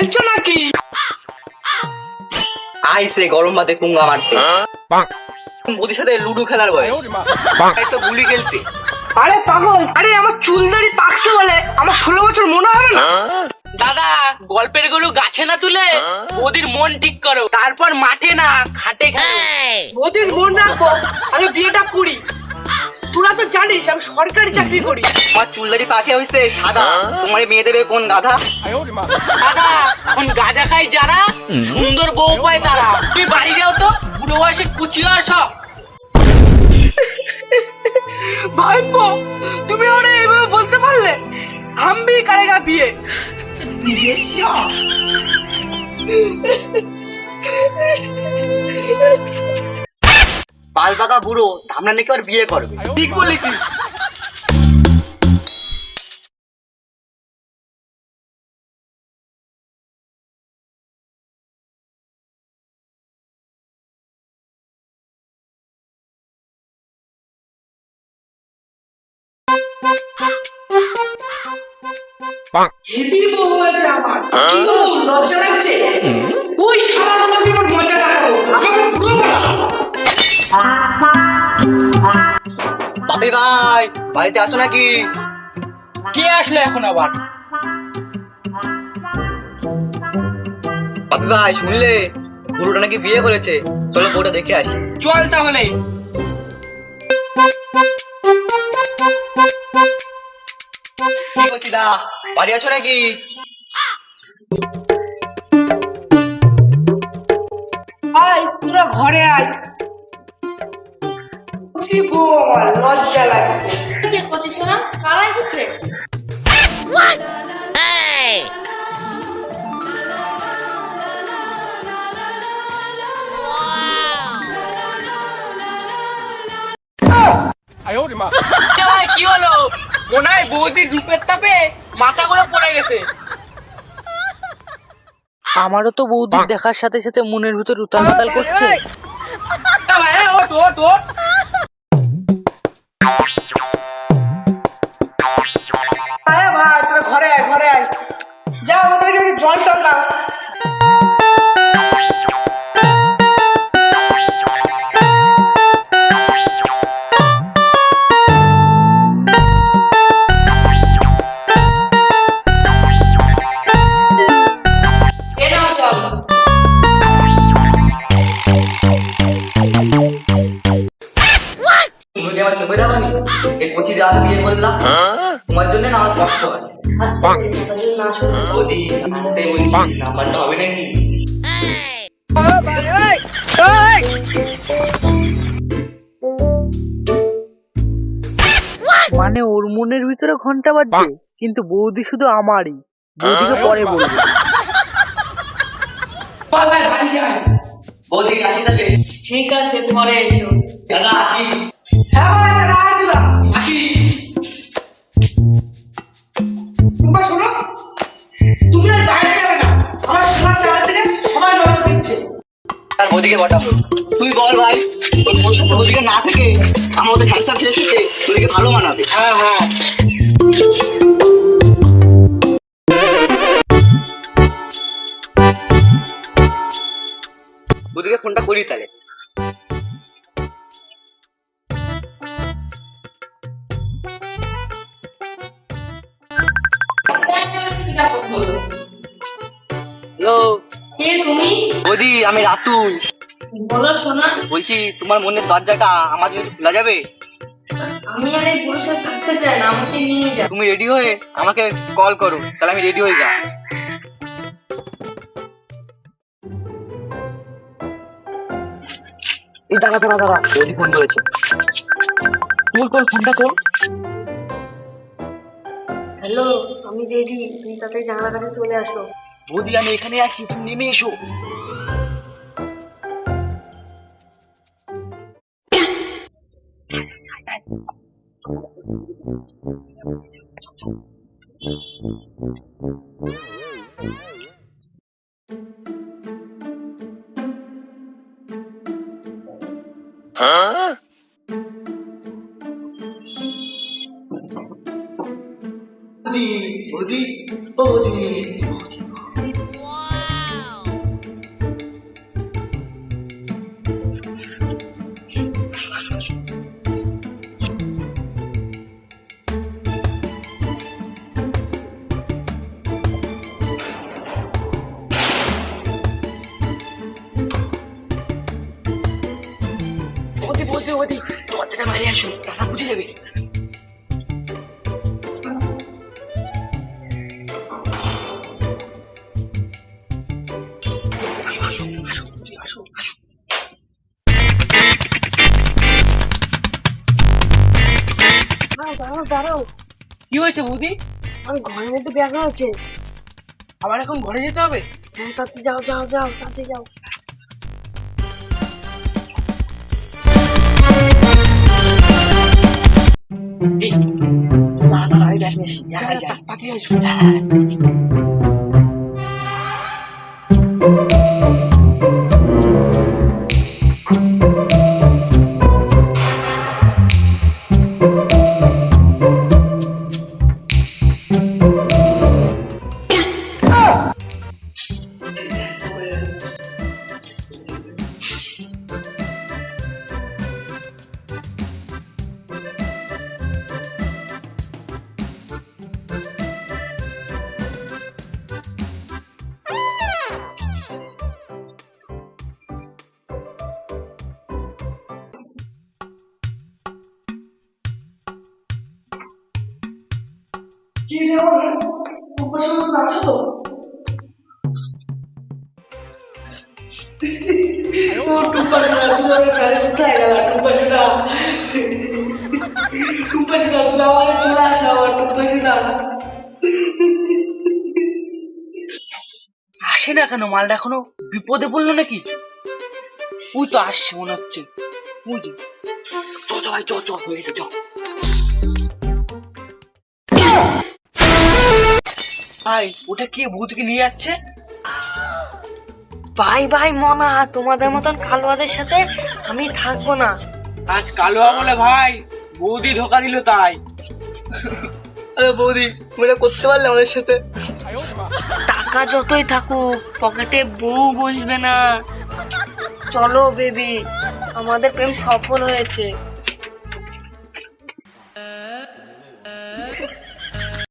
খেলছো নাকি? আইসে গরম ভাতে পুঙ্গা মারতে, ওদের সাথে লুডো খেলার বয়স, তো গুলি খেলতে। আরে পাগল, আরে আমার চুলদাড়ি পাকছে বলে আমার 16 বছর মনে হবে না? দাদা, গল্পের গরু গাছে না তুলে ওদের মন ঠিক করো, তারপর মাঠে না খাটে খেলো। ওদের মন রাখবো, আগে বিয়েটা করি। তোরা তো জানিস আমি সরকারি চাকরি করি। আমার চুলদারি পাকে হইছে সাদা, তোমার মেয়ে দেবে কোন গাধা? দাদা, এখন গাঁজা খাই যারা, সুন্দর বউ পায় তারা। তুই বাড়ি যাও তো, বুড়ো বয়সে কুচি আর সব। ভাইপো, তুমি ওরে এভাবে বলতে পারলে? हम भी करेगा বিয়ে। পাল পাকা বুড়ো ধামনা নাকি আর বিয়ে করবে। ঠিক বলেছিস। হেভি বউ আছে আমার, কি গো লজ্জা লাগছে? ওই শালা আমি আমার মজা দেখাবো, আমাকে পুরো বলা। বাপি ভাই, বাড়িতে আসো নাকি? কে আসলো এখন আবার? বাপি ভাই, শুনলে বুড়োটা নাকি বিয়ে করেছে? চলো বউটা দেখে আসি। চল তাহলে। কি করছি দা, বাড়ি আছো নাকি? আয় তোরা ঘরে আয়। ছি বউ আমার লজ্জা লাগছে। কচি সোনা কারা এসেছে? কি হলো? মনে হয় বৌদির রূপের তাপে মাথা করে পড়ে গেছে। আমারও তো বৌদির দেখার সাথে সাথে মনের ভিতর উতাল পাতাল করছে। ওঠ ওঠ ওঠ। আরে ভাই তোরা ঘরে আয়, ঘরে আয়। যা ওদেরকে জল টল দাও। এ নাও চল। তুমি কি আমার চোখে যাবনি? এই কচি দাদা বিয়ে করলাম তোমার জন্য না, আমার কষ্ট হয়। বৌদি আসতে বলছি, নাম্বারটা হবে নাকি? মানে ওর মনের ভিতরে ঘন্টা বাজছে, কিন্তু বৌদি শুধু আমারই। বৌদিকে পরে বলবো। বৌদি আসি তাহলে। ঠিক আছে, পরে এসো। দাদা আসি। হ্যাঁ ভাই দাদা আসিলাম। আসি। তোমরা শোনো, তুমি আর বাইরে যাবে না। আমার সোনার চাল থেকে সবাই নজর দিচ্ছে। আর বৌদিকে পাঠাবো। তুই বল ভাই, ওর সাথে বৌদিকে না থেকে আমার ওদের হ্যান্ডসাপ ছেড়ে এসেছে, তোদেরকে ভালো মানাবে। হ্যাঁ হ্যাঁ। বৌদিকে ফোনটা করি তাহলে। হ্যালো, কে তুমি? বৌদি আমি রাতুল বলো সোনা। বলছি, তোমার মনের দরজাটা আমার জন্য খোলা যাবে? আমি আর এই পুরুষের থাকতে চাই না, আমাকে নিয়ে যাও। তুমি রেডি হয়ে আমাকে কল করো, তাহলে আমি রেডি হয়ে যাই। এই দাঁড়া দাঁড়া দাঁড়া, বৌদি ফোন করেছে। তোর ফোনটা তোর। হ্যালো, আমি রেডি, তুমি তাতে জানালার কাছে চলে আসো। বৌদি আমি এখানে আসি, তুমি নেমে এসো। বৌদি, বৌদি, ও বৌদি। দরজাটা মারিয়ে আসুন, টাকা বুঝে যাবে। আসো আসো আসো আসো আসো। দাঁড়াও দাঁড়াও, কি হয়েছে বৌদি? আমার ঘরের মধ্যে ব্যাঘা আছে। আবার এখন ঘরে যেতে হবে? হ্যাঁ, তাতে যাও যাও যাও, তাতে যাও। দাঁড়া আমি ব্যাগ নিয়ে আসি, যাই যাই। তাড়াতাড়ি আসো। কি রে আমার উপাস আছো তো? ও টুম্পা চুলা, তুই আমার সাথে কোথায় গেল? টুম্পা চুলা, টুম্পা চুলা, তুই আমার চলে আসো, আমার টুম্পা চুলা। আসে না কেন? মালটা এখনো বিপদে পড়লো নাকি? ওই তো আসছে মনে হচ্ছে। ওই যে চ চ ভাই, চ চ, হয়ে গেছে, চ। ভাই, ওটা কে বৌদিকে নিয়ে যাচ্ছে? ভাই ভাই মনা, তোমাদের মতন কালোয়াদের সাথে আমি থাকবো না। আজ কালো বলে ভাই বৌদি ধোকা দিল তাই। আরে বৌদি, তুমি এটা করতে পারলে আমাদের সাথে? টাকা যতই থাকুক, পকেটে বউ বসবে না। চলো বেবি, আমাদের প্রেম সফল হয়েছে।